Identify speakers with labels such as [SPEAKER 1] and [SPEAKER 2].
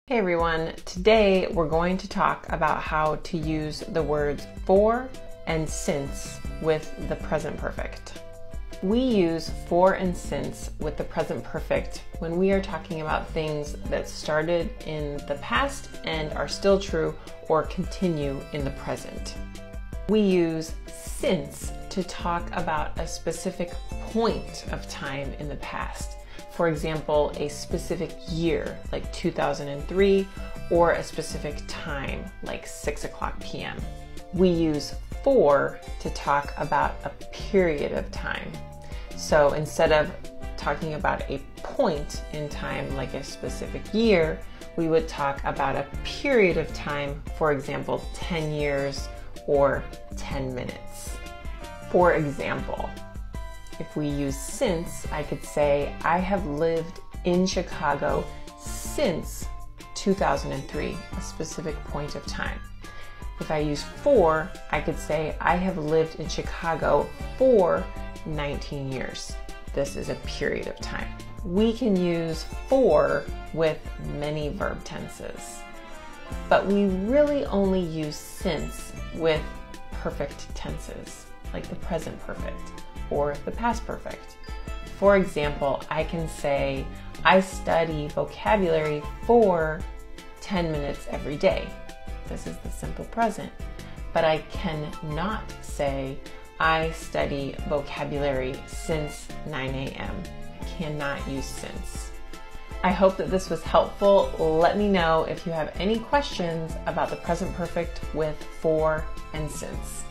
[SPEAKER 1] Hey everyone, today we're going to talk about how to use the words for and since with the present perfect. We use for and since with the present perfect when we are talking about things that started in the past and are still true or continue in the present. We use since to talk about a specific point of time in the past. For example, a specific year, like 2003, or a specific time, like 6:00 p.m. We use for to talk about a period of time. So instead of talking about a point in time, like a specific year, we would talk about a period of time, for example, 10 years or 10 minutes. For example, if we use since, I could say, I have lived in Chicago since 2003, a specific point of time. If I use for, I could say, I have lived in Chicago for 19 years. This is a period of time. We can use for with many verb tenses, but we really only use since with perfect tenses, like the present perfect or the past perfect. For example, I can say, I study vocabulary for 10 minutes every day. This is the simple present. But I cannot say, I study vocabulary since 9 a.m. I cannot use since. I hope that this was helpful. Let me know if you have any questions about the present perfect with for and since.